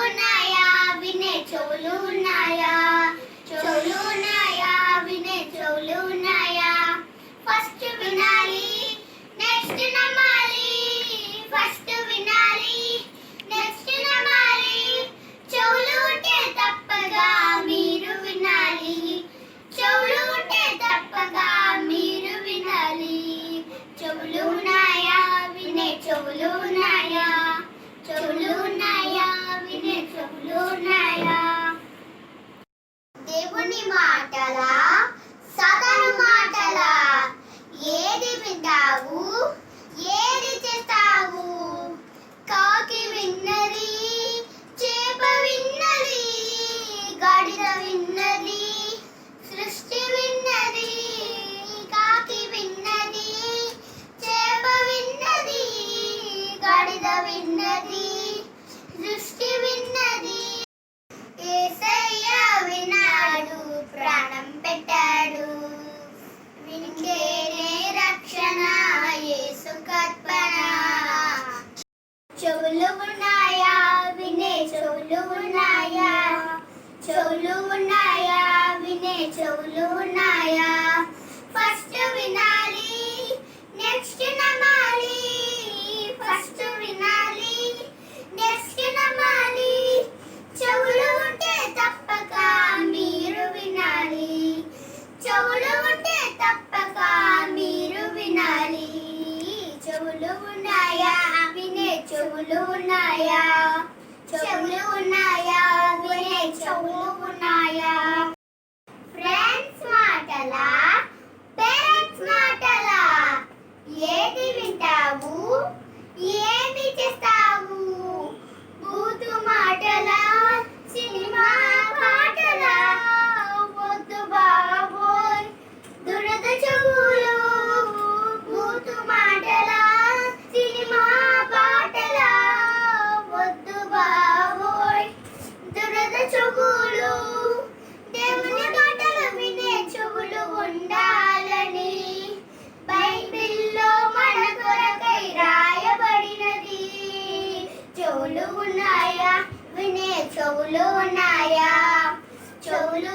ఉన్నాయా వినే చెవులు ఉన్నాయా, చెవులు ఉన్నాయా వినే చెవులు ఉన్నాయా. ఫస్ట్ వినాలి నెక్స్ట్ నమ్మాలి, ఫస్ట్ వినాలి నెక్స్ట్ నమ్మాలి. చెవులు ఉంటే తప్పగా మీరు వినాలి, చెవులు ఉంటే తప్పగా మీరు వినాలి. చెవులు ఉన్నాయా వినే చెవులు ఉన్నాయా, చెవులు ఉన్నాయా వినే చెవులు ఉన్నాయా. దేవుని మాటలా సాతాను మాటలా, ఏది వింటావు ఏది చేస్తావు. కాకి విన్నది చేప విన్నది, గాడిద విన్నది సృష్టి విన్నది. కాకి విన్నది చేప విన్నది, గాడిద విన్నది సృష్టి విన్నది. యేసయ్య విన్నాడు ప్రాణం పెట్టాడు, వింటేనే రక్షణ యేసు కర్పణ. చెవులు ఉన్నాయా వినే చెవులు ఉన్నాయా, చెవులు ఉన్నాయా వినే చెవులు ఉన్నాయా. ఫస్ట్ వినాలి నెక్స్ట్ నమ్మాలి, ఫస్ట్ వినాలి నెక్స్ట్ నమ్మాలి. చెవులు ఉంటే తప్పక మీరు వినాలి, చెవులు ఉంటే తప్పక మీరు వినాలి. చెవులు ఉన్నాయా వినే చెవులు ఉన్నాయా, చెవులు ఉన్నాయా వినే చెవులు ఉన్నాయా. ఫ్రెండ్స్ మాటలా పేరెంట్స్ మాటలా, ఏది వింటావు ఏది చేస్తావు. బూతు మాటలా సినిమా పాటలా, వద్దు బాబోయ్ దురద చెవులు. బూతు మాటలా సినిమా పాటలా, వద్దు బాబోయ్ దురద చెవులు. దేవుని మాటలు వినే చెవులు ఉండాలని బైబిల్లో మన కొరకై రాయబడినది. చెవులు ఉన్నాయా వినే చెవులు ఉన్నాయా, చెవులు